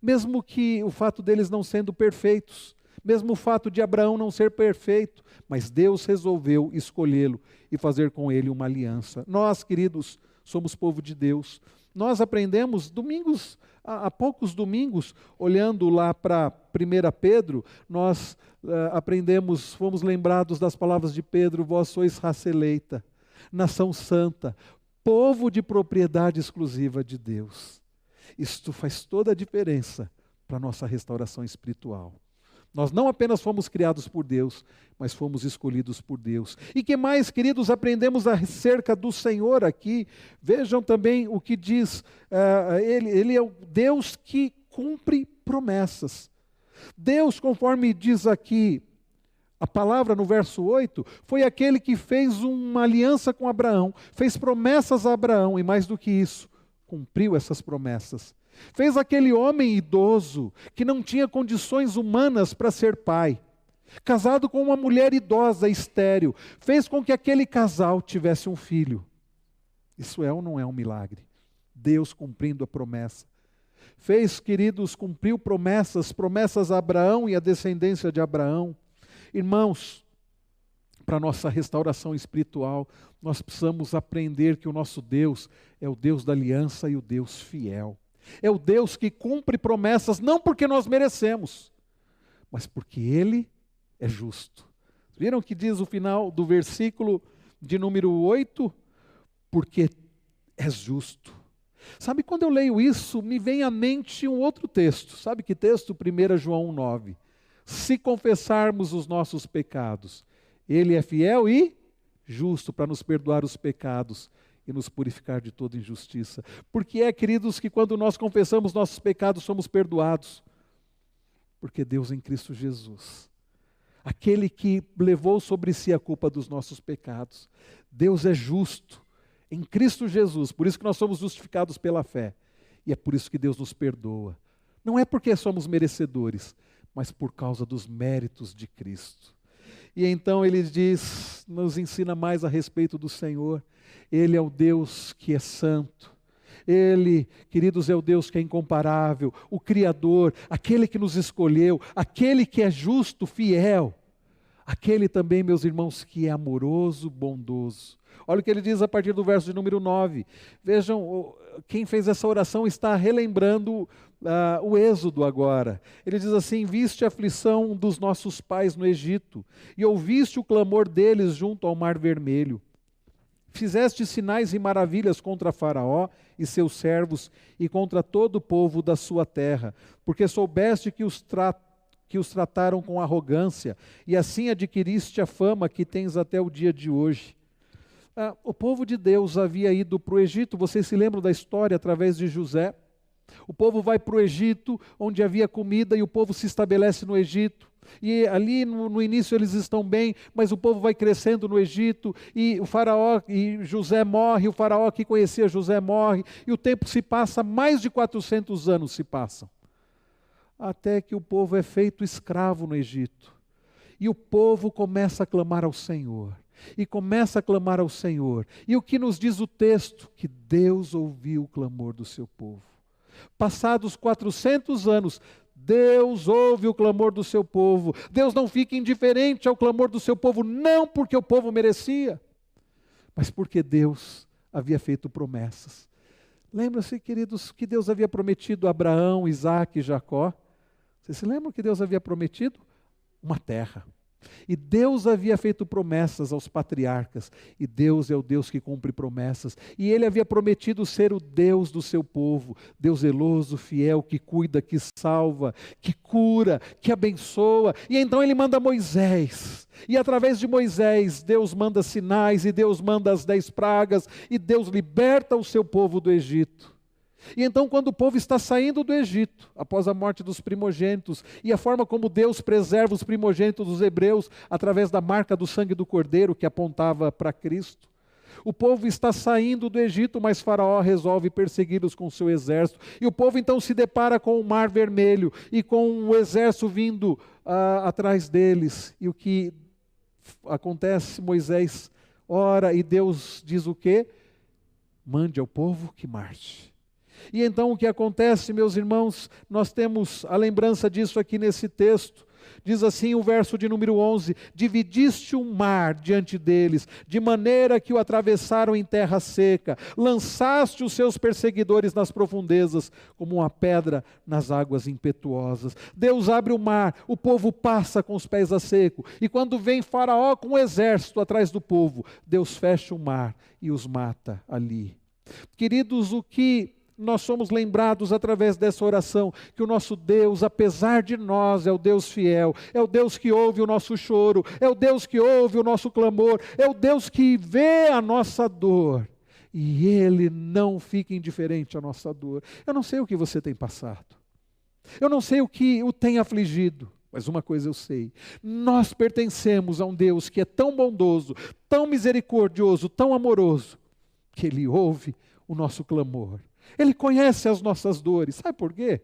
Mesmo que o fato deles não sendo perfeitos, Mesmo o fato de Abraão não ser perfeito, mas Deus resolveu escolhê-lo e fazer com ele uma aliança. Nós, queridos, somos povo de Deus. Nós aprendemos há poucos domingos, olhando lá para 1 Pedro, nós aprendemos, fomos lembrados das palavras de Pedro: vós sois raça eleita, nação santa, povo de propriedade exclusiva de Deus. Isto faz toda a diferença para a nossa restauração espiritual. Nós não apenas fomos criados por Deus, mas fomos escolhidos por Deus. E que mais, queridos, aprendemos acerca do Senhor aqui? Vejam também o que diz, Ele é o Deus que cumpre promessas. Deus, conforme diz aqui a palavra no verso 8, foi aquele que fez uma aliança com Abraão, fez promessas a Abraão, e mais do que isso, cumpriu essas promessas. Fez aquele homem idoso, que não tinha condições humanas para ser pai, casado com uma mulher idosa, estéril, fez com que aquele casal tivesse um filho. Isso é ou não é um milagre? Deus cumprindo a promessa. Fez, queridos, cumpriu promessas a Abraão e a descendência de Abraão. Irmãos, para a nossa restauração espiritual, nós precisamos aprender que o nosso Deus é o Deus da aliança e o Deus fiel. É o Deus que cumpre promessas, não porque nós merecemos, mas porque Ele é justo. Viram que diz o final do versículo de número 8? Porque é justo. Sabe, quando eu leio isso, me vem à mente um outro texto. Sabe que texto? 1 João 9. Se confessarmos os nossos pecados, Ele é fiel e justo para nos perdoar os pecados e nos purificar de toda injustiça. Porque queridos, que quando nós confessamos nossos pecados, somos perdoados. Porque Deus em Cristo Jesus, aquele que levou sobre si a culpa dos nossos pecados, Deus é justo em Cristo Jesus, por isso que nós somos justificados pela fé. E é por isso que Deus nos perdoa. Não é porque somos merecedores, mas por causa dos méritos de Cristo. E então ele diz, nos ensina mais a respeito do Senhor. Ele é o Deus que é santo. Ele, queridos, é o Deus que é incomparável, o Criador, aquele que nos escolheu, aquele que é justo, fiel. Aquele também, meus irmãos, que é amoroso, bondoso. Olha o que ele diz a partir do verso de número 9. Vejam, quem fez essa oração está relembrando o Êxodo agora. Ele diz assim: viste a aflição dos nossos pais no Egito, e ouviste o clamor deles junto ao Mar Vermelho. Fizeste sinais e maravilhas contra Faraó e seus servos, e contra todo o povo da sua terra, porque soubeste que os trataram com arrogância, e assim adquiriste a fama que tens até o dia de hoje. O povo de Deus havia ido para o Egito, vocês se lembram da história através de José? O povo vai para o Egito, onde havia comida, e o povo se estabelece no Egito. E ali no início eles estão bem, mas o povo vai crescendo no Egito, e o faraó, e José morre, o faraó que conhecia José morre, e o tempo se passa, mais de 400 anos se passam. Até que o povo é feito escravo no Egito. E o povo começa a clamar ao Senhor. E começa a clamar ao Senhor. E o que nos diz o texto? Que Deus ouviu o clamor do seu povo. Passados 400 anos, Deus ouve o clamor do seu povo. Deus não fica indiferente ao clamor do seu povo, não porque o povo merecia, mas porque Deus havia feito promessas. Lembra-se, queridos, que Deus havia prometido a Abraão, Isaque e Jacó? Vocês se lembram que Deus havia prometido? Uma terra. E Deus havia feito promessas aos patriarcas, e Deus é o Deus que cumpre promessas, e Ele havia prometido ser o Deus do seu povo, Deus zeloso, fiel, que cuida, que salva, que cura, que abençoa. E então Ele manda Moisés, e através de Moisés Deus manda sinais, e Deus manda as 10 pragas, e Deus liberta o seu povo do Egito. E então, quando o povo está saindo do Egito, após a morte dos primogênitos, e a forma como Deus preserva os primogênitos dos hebreus, através da marca do sangue do Cordeiro, que apontava para Cristo, o povo está saindo do Egito, mas Faraó resolve persegui-los com seu exército, e o povo então se depara com o Mar Vermelho, e com o exército vindo atrás deles. E o que acontece? Moisés ora, e Deus diz o quê? Mande ao povo que marche. E então o que acontece, meus irmãos, nós temos a lembrança disso aqui nesse texto. Diz assim o verso de número 11: dividiste o mar diante deles, de maneira que o atravessaram em terra seca, lançaste os seus perseguidores nas profundezas, como uma pedra nas águas impetuosas. Deus abre o mar, o povo passa com os pés a seco, e quando vem Faraó com um exército atrás do povo, Deus fecha o mar e os mata ali. Queridos, o que nós somos lembrados através dessa oração, que o nosso Deus, apesar de nós, é o Deus fiel, é o Deus que ouve o nosso choro, é o Deus que ouve o nosso clamor, é o Deus que vê a nossa dor, e Ele não fica indiferente à nossa dor. Eu não sei o que você tem passado, eu não sei o que o tem afligido, mas uma coisa eu sei: nós pertencemos a um Deus que é tão bondoso, tão misericordioso, tão amoroso, que Ele ouve o nosso clamor. Ele conhece as nossas dores. Sabe por quê?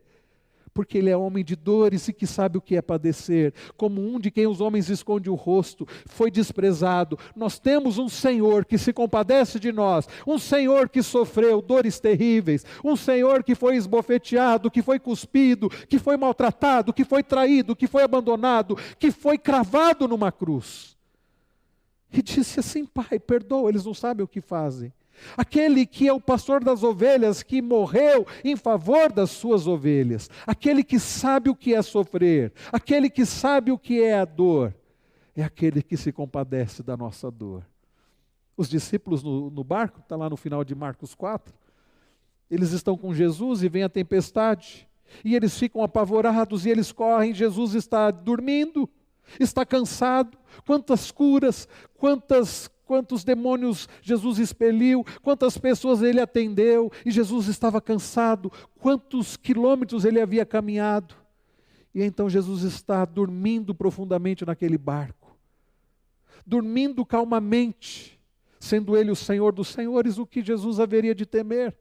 Porque Ele é homem de dores e que sabe o que é padecer. Como um de quem os homens escondem o rosto, foi desprezado. Nós temos um Senhor que se compadece de nós, um Senhor que sofreu dores terríveis, um Senhor que foi esbofeteado, que foi cuspido, que foi maltratado, que foi traído, que foi abandonado, que foi cravado numa cruz. E disse assim: Pai, perdoa, eles não sabem o que fazem. Aquele que é o pastor das ovelhas, que morreu em favor das suas ovelhas, aquele que sabe o que é sofrer, aquele que sabe o que é a dor, é aquele que se compadece da nossa dor. Os discípulos no barco, está lá no final de Marcos 4, eles estão com Jesus e vem a tempestade, e eles ficam apavorados e eles correm. Jesus está dormindo, está cansado. Quantas curas, quantos demônios Jesus expeliu, quantas pessoas Ele atendeu, e Jesus estava cansado, quantos quilômetros Ele havia caminhado, e então Jesus está dormindo profundamente naquele barco, dormindo calmamente, sendo Ele o Senhor dos senhores, o que Jesus haveria de temer?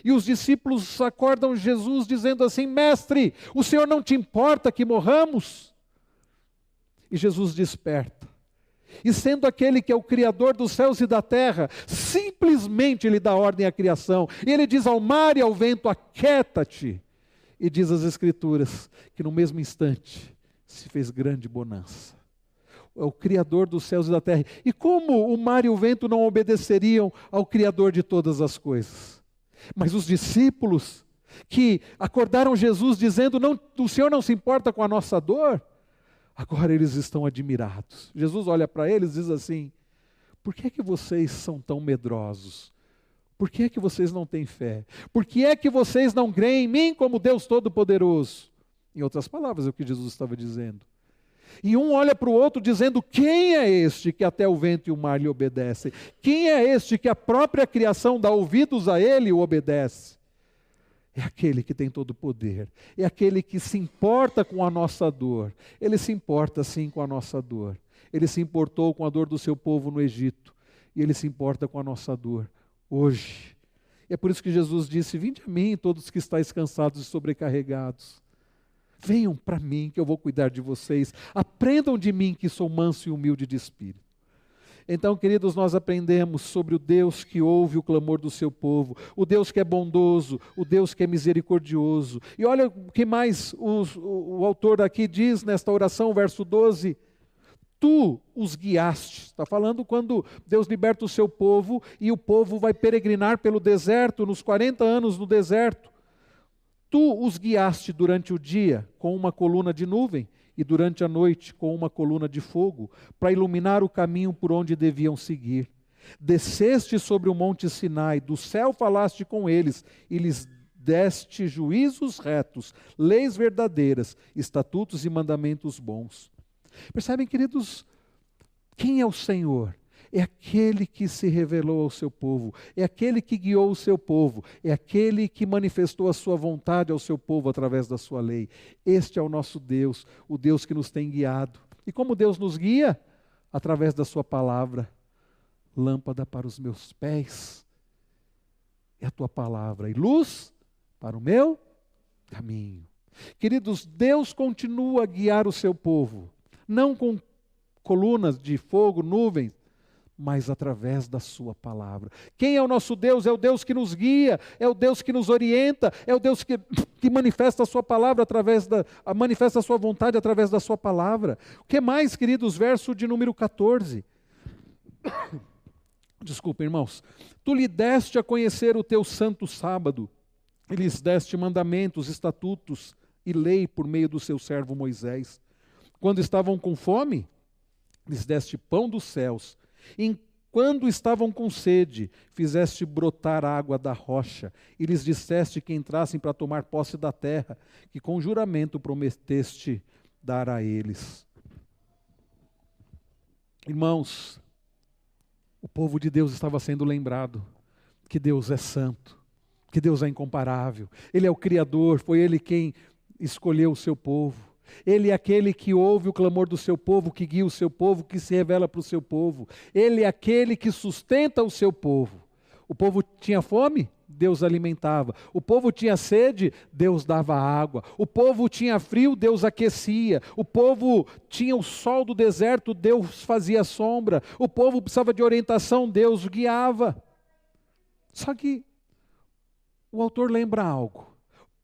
E os discípulos acordam Jesus dizendo assim: Mestre, o Senhor não te importa que morramos? E Jesus desperta, e sendo aquele que é o Criador dos céus e da terra, simplesmente Ele dá ordem à criação, e Ele diz ao mar e ao vento: aquieta-te. E diz as Escrituras que no mesmo instante se fez grande bonança. É o Criador dos céus e da terra. E como o mar e o vento não obedeceriam ao Criador de todas as coisas? Mas os discípulos que acordaram Jesus dizendo: não, o Senhor não se importa com a nossa dor, agora eles estão admirados. Jesus olha para eles e diz assim: por que é que vocês são tão medrosos? Por que é que vocês não têm fé? Por que é que vocês não creem em mim como Deus Todo-Poderoso? Em outras palavras, é o que Jesus estava dizendo. E um olha para o outro dizendo: quem é este que até o vento e o mar lhe obedecem? Quem é este que a própria criação dá ouvidos a ele e o obedece? É aquele que tem todo o poder, é aquele que se importa com a nossa dor. Ele se importa sim com a nossa dor. Ele se importou com a dor do seu povo no Egito, e Ele se importa com a nossa dor hoje. É por isso que Jesus disse: vinde a mim todos que estáis cansados e sobrecarregados. Venham para mim que eu vou cuidar de vocês. Aprendam de mim que sou manso e humilde de espírito. Então, queridos, nós aprendemos sobre o Deus que ouve o clamor do seu povo, o Deus que é bondoso, o Deus que é misericordioso. E olha o que mais o autor aqui diz nesta oração, verso 12: tu os guiaste. Está falando quando Deus liberta o seu povo e o povo vai peregrinar pelo deserto, nos 40 anos no deserto. Tu os guiaste durante o dia com uma coluna de nuvem, e durante a noite com uma coluna de fogo, para iluminar o caminho por onde deviam seguir. Desceste sobre o monte Sinai, do céu falaste com eles, e lhes deste juízos retos, leis verdadeiras, estatutos e mandamentos bons. Percebem, queridos, quem é o Senhor? É aquele que se revelou ao seu povo, é aquele que guiou o seu povo, é aquele que manifestou a sua vontade ao seu povo através da sua lei. Este é o nosso Deus, o Deus que nos tem guiado. E como Deus nos guia? Através da sua palavra. Lâmpada para os meus pés é a tua palavra, e luz para o meu caminho. Queridos, Deus continua a guiar o seu povo, não com colunas de fogo, nuvens, mas através da sua palavra. Quem é o nosso Deus? É o Deus que nos guia, é o Deus que nos orienta, é o Deus que manifesta a sua palavra manifesta a sua vontade através da sua palavra. O que mais, queridos? Verso de número 14. Desculpa, irmãos. Tu lhe deste a conhecer o teu santo sábado, e lhes deste mandamentos, estatutos e lei por meio do seu servo Moisés. Quando estavam com fome, lhes deste pão dos céus. E quando estavam com sede, fizeste brotar água da rocha, e lhes disseste que entrassem para tomar posse da terra, que com juramento prometeste dar a eles. Irmãos, o povo de Deus estava sendo lembrado que Deus é santo, que Deus é incomparável. Ele é o Criador, foi Ele quem escolheu o seu povo. Ele é aquele que ouve o clamor do seu povo, que guia o seu povo, que se revela para o seu povo. Ele é aquele que sustenta o seu povo. O povo tinha fome? Deus alimentava. O povo tinha sede? Deus dava água. O povo tinha frio? Deus aquecia. O povo tinha o sol do deserto? Deus fazia sombra. O povo precisava de orientação? Deus guiava. Só que o autor lembra algo.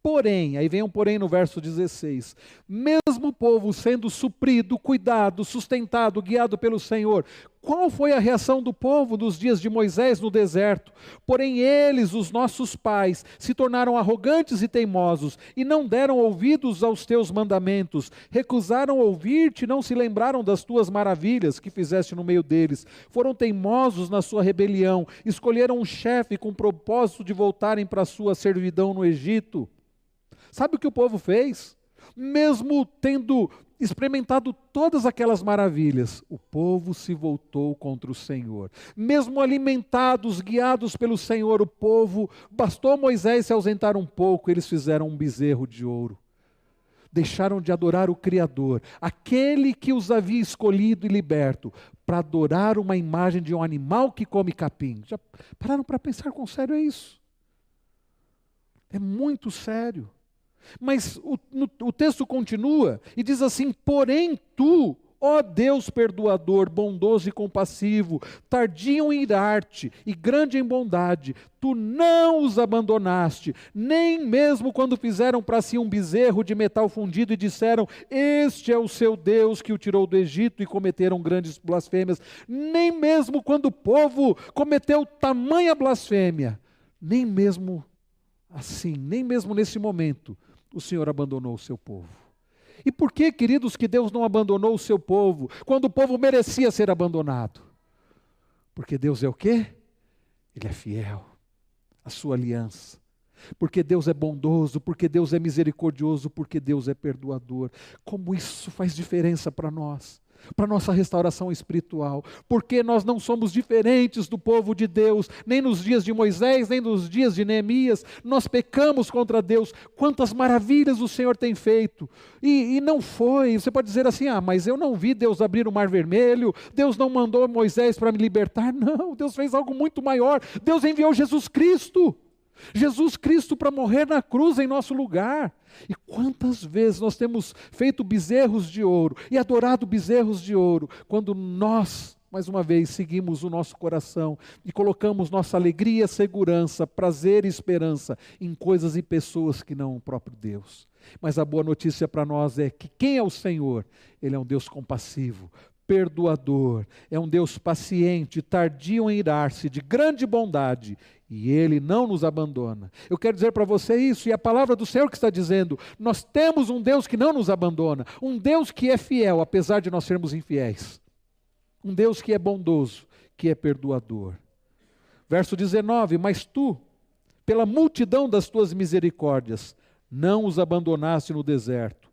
Porém, aí vem um porém no verso 16, mesmo o povo sendo suprido, cuidado, sustentado, guiado pelo Senhor, qual foi a reação do povo nos dias de Moisés no deserto? Porém eles, os nossos pais, se tornaram arrogantes e teimosos, e não deram ouvidos aos teus mandamentos, recusaram ouvir-te, não se lembraram das tuas maravilhas que fizeste no meio deles, foram teimosos na sua rebelião, escolheram um chefe com o propósito de voltarem para a sua servidão no Egito. Sabe o que o povo fez? Mesmo tendo experimentado todas aquelas maravilhas, o povo se voltou contra o Senhor. Mesmo alimentados, guiados pelo Senhor, o povo, bastou Moisés se ausentar um pouco, eles fizeram um bezerro de ouro. Deixaram de adorar o Criador, aquele que os havia escolhido e liberto, para adorar uma imagem de um animal que come capim. Já pararam para pensar quão sério é isso? É muito sério. Mas o texto continua e diz assim: porém tu, ó Deus perdoador, bondoso e compassivo, tardio em irar-te e grande em bondade, tu não os abandonaste, nem mesmo quando fizeram para si um bezerro de metal fundido e disseram, este é o seu Deus que o tirou do Egito, e cometeram grandes blasfêmias, nem mesmo quando o povo cometeu tamanha blasfêmia, nem mesmo assim, nem mesmo nesse momento, o Senhor abandonou o seu povo. E por que, queridos, que Deus não abandonou o seu povo, quando o povo merecia ser abandonado? Porque Deus é o quê? Ele é fiel à sua aliança. Porque Deus é bondoso, porque Deus é misericordioso, porque Deus é perdoador. Como isso faz diferença para nós? Para a nossa restauração espiritual, porque nós não somos diferentes do povo de Deus, nem nos dias de Moisés, nem nos dias de Neemias, nós pecamos contra Deus. Quantas maravilhas o Senhor tem feito, e não foi, você pode dizer assim, mas eu não vi Deus abrir o mar vermelho, Deus não mandou Moisés para me libertar. Não, Deus fez algo muito maior, Deus enviou Jesus Cristo para morrer na cruz em nosso lugar. E quantas vezes nós temos feito bezerros de ouro e adorado bezerros de ouro, quando nós, mais uma vez, seguimos o nosso coração e colocamos nossa alegria, segurança, prazer e esperança em coisas e pessoas que não o próprio Deus. Mas a boa notícia para nós é que quem é o Senhor? Ele é um Deus compassivo, perdoador, é um Deus paciente, tardio em irar-se, de grande bondade, e Ele não nos abandona. Eu quero dizer para você isso, e a palavra do Senhor que está dizendo, nós temos um Deus que não nos abandona, um Deus que é fiel, apesar de nós sermos infiéis, um Deus que é bondoso, que é perdoador. Verso 19, mas tu, pela multidão das tuas misericórdias, não os abandonaste no deserto.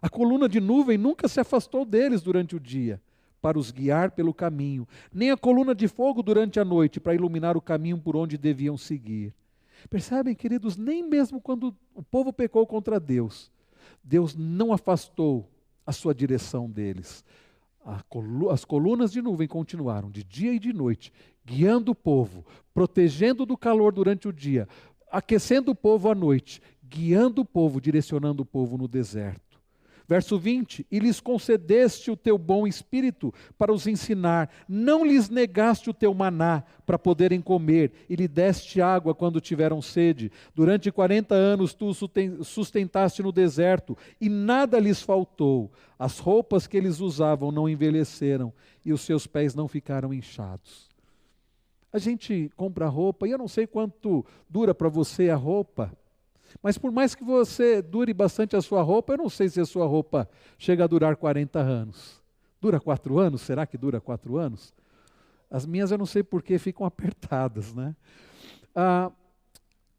A coluna de nuvem nunca se afastou deles durante o dia, para os guiar pelo caminho, nem a coluna de fogo durante a noite, para iluminar o caminho por onde deviam seguir. Percebem, queridos, nem mesmo quando o povo pecou contra Deus, Deus não afastou a sua direção deles. As colunas de nuvem continuaram de dia e de noite, guiando o povo, protegendo do calor durante o dia, aquecendo o povo à noite, guiando o povo, direcionando o povo no deserto. Verso 20, e lhes concedeste o teu bom espírito para os ensinar, não lhes negaste o teu maná para poderem comer, e lhe deste água quando tiveram sede. Durante 40 anos tu os sustentaste no deserto, e nada lhes faltou. As roupas que eles usavam não envelheceram, e os seus pés não ficaram inchados. A gente compra roupa, e eu não sei quanto dura para você a roupa, mas por mais que você dure bastante a sua roupa, eu não sei se a sua roupa chega a durar 40 anos. Dura 4 anos? Será que dura 4 anos? As minhas eu não sei por que ficam apertadas, né?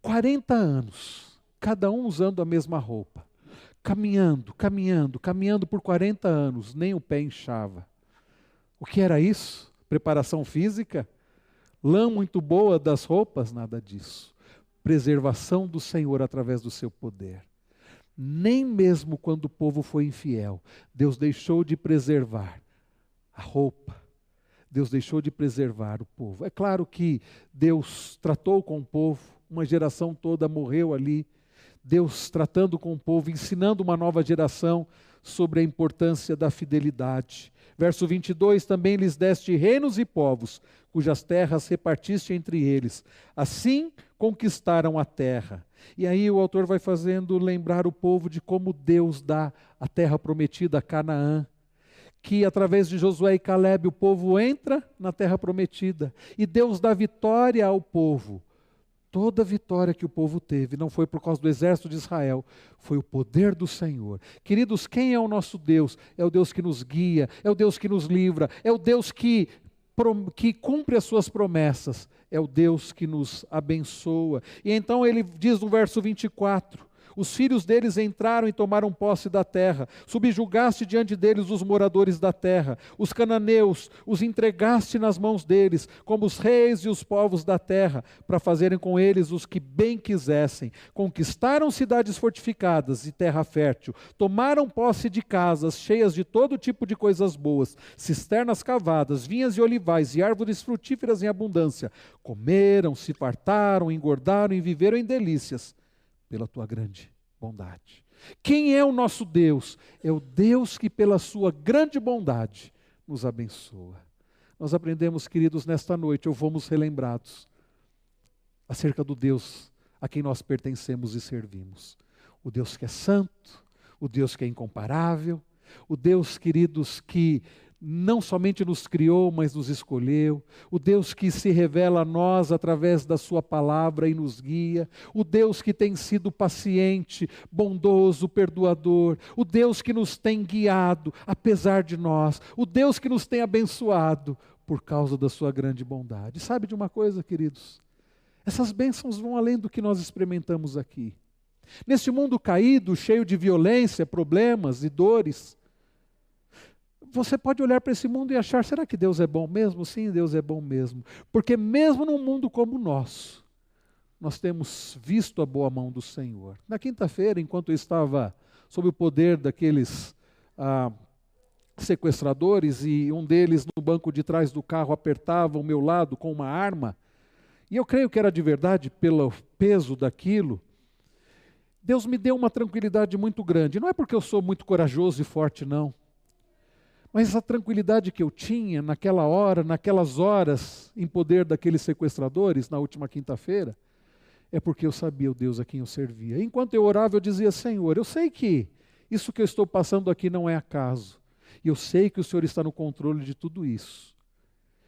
40 anos, cada um usando a mesma roupa. Caminhando por 40 anos, nem o pé inchava. O que era isso? Preparação física? Lã muito boa das roupas? Nada disso. Preservação do Senhor através do seu poder. Nem mesmo quando o povo foi infiel, Deus deixou de preservar a roupa. Deus deixou de preservar o povo. É claro que Deus tratou com o povo, uma geração toda morreu ali. Deus tratando com o povo, ensinando uma nova geração sobre a importância da fidelidade. Verso 22, também lhes deste reinos e povos, cujas terras repartiste entre eles. Assim conquistaram a terra. E aí o autor vai fazendo lembrar o povo de como Deus dá a terra prometida a Canaã, que através de Josué e Calebe o povo entra na terra prometida, e Deus dá vitória ao povo. Toda a vitória que o povo teve não foi por causa do exército de Israel, foi o poder do Senhor. Queridos, quem é o nosso Deus? É o Deus que nos guia, é o Deus que nos livra, é o Deus que cumpre as suas promessas, é o Deus que nos abençoa. E então ele diz no verso 24, os filhos deles entraram e tomaram posse da terra, subjugaste diante deles os moradores da terra, os cananeus, os entregaste nas mãos deles, como os reis e os povos da terra, para fazerem com eles os que bem quisessem. Conquistaram cidades fortificadas e terra fértil, tomaram posse de casas cheias de todo tipo de coisas boas, cisternas cavadas, vinhas e olivais e árvores frutíferas em abundância. Comeram, se fartaram, engordaram e viveram em delícias, pela tua grande bondade. Quem é o nosso Deus? É o Deus que pela sua grande bondade nos abençoa. Nós aprendemos, queridos, nesta noite, ou fomos relembrados acerca do Deus a quem nós pertencemos e servimos. O Deus que é santo, o Deus que é incomparável, o Deus, queridos, que não somente nos criou, mas nos escolheu, o Deus que se revela a nós através da sua palavra e nos guia, o Deus que tem sido paciente, bondoso, perdoador, o Deus que nos tem guiado apesar de nós, o Deus que nos tem abençoado por causa da sua grande bondade. Sabe de uma coisa, queridos? Essas bênçãos vão além do que nós experimentamos aqui. Neste mundo caído, cheio de violência, problemas e dores, você pode olhar para esse mundo e achar, será que Deus é bom mesmo? Sim, Deus é bom mesmo. Porque mesmo num mundo como o nosso, nós temos visto a boa mão do Senhor. Na quinta-feira, enquanto eu estava sob o poder daqueles sequestradores, e um deles no banco de trás do carro apertava o meu lado com uma arma, e eu creio que era de verdade pelo peso daquilo, Deus me deu uma tranquilidade muito grande. Não é porque eu sou muito corajoso e forte, não. Mas a tranquilidade que eu tinha naquela hora, naquelas horas, em poder daqueles sequestradores, na última quinta-feira, é porque eu sabia o Deus a quem eu servia. Enquanto eu orava, eu dizia, Senhor, eu sei que isso que eu estou passando aqui não é acaso. E eu sei que o Senhor está no controle de tudo isso.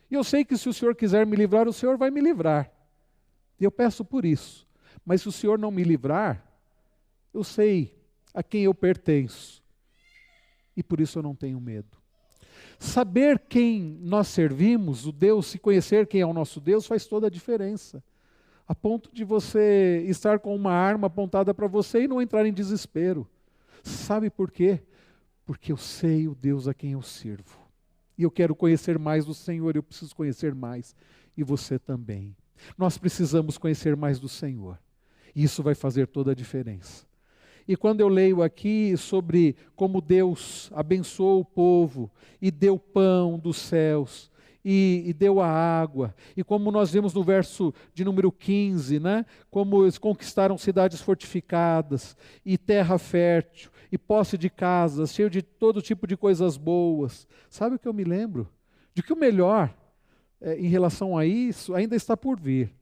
E eu sei que se o Senhor quiser me livrar, o Senhor vai me livrar. E eu peço por isso. Mas se o Senhor não me livrar, eu sei a quem eu pertenço. E por isso eu não tenho medo. Saber quem nós servimos, o Deus, e conhecer quem é o nosso Deus, faz toda a diferença. A ponto de você estar com uma arma apontada para você e não entrar em desespero. Sabe por quê? Porque eu sei o Deus a quem eu sirvo. E eu quero conhecer mais do Senhor, eu preciso conhecer mais. E você também. Nós precisamos conhecer mais do Senhor. E isso vai fazer toda a diferença. E quando eu leio aqui sobre como Deus abençoou o povo e deu pão dos céus e deu a água, e como nós vemos no verso de número 15, né? Como eles conquistaram cidades fortificadas e terra fértil, e posse de casas, cheio de todo tipo de coisas boas. Sabe o que eu me lembro? De que o melhor em relação a isso ainda está por vir.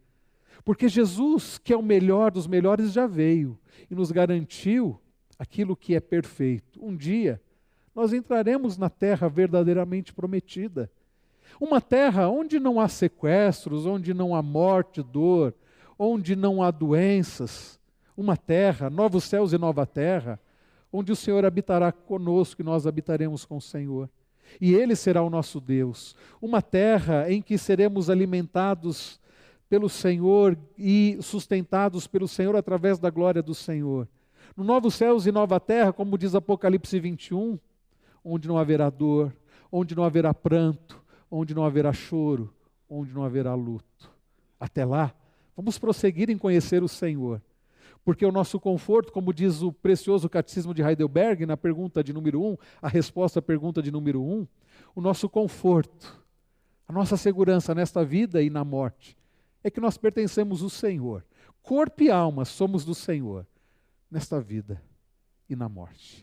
Porque Jesus, que é o melhor dos melhores, já veio e nos garantiu aquilo que é perfeito. Um dia, nós entraremos na terra verdadeiramente prometida. Uma terra onde não há sequestros, onde não há morte, dor, onde não há doenças. Uma terra, novos céus e nova terra, onde o Senhor habitará conosco e nós habitaremos com o Senhor. E Ele será o nosso Deus. Uma terra em que seremos alimentados pelo Senhor e sustentados pelo Senhor através da glória do Senhor. No novos céus e nova terra, como diz Apocalipse 21, onde não haverá dor, onde não haverá pranto, onde não haverá choro, onde não haverá luto. Até lá, vamos prosseguir em conhecer o Senhor. Porque o nosso conforto, como diz o precioso Catecismo de Heidelberg, na pergunta de número 1, a resposta à pergunta de número 1, o nosso conforto, a nossa segurança nesta vida e na morte, é que nós pertencemos ao Senhor. Corpo e alma somos do Senhor, nesta vida e na morte.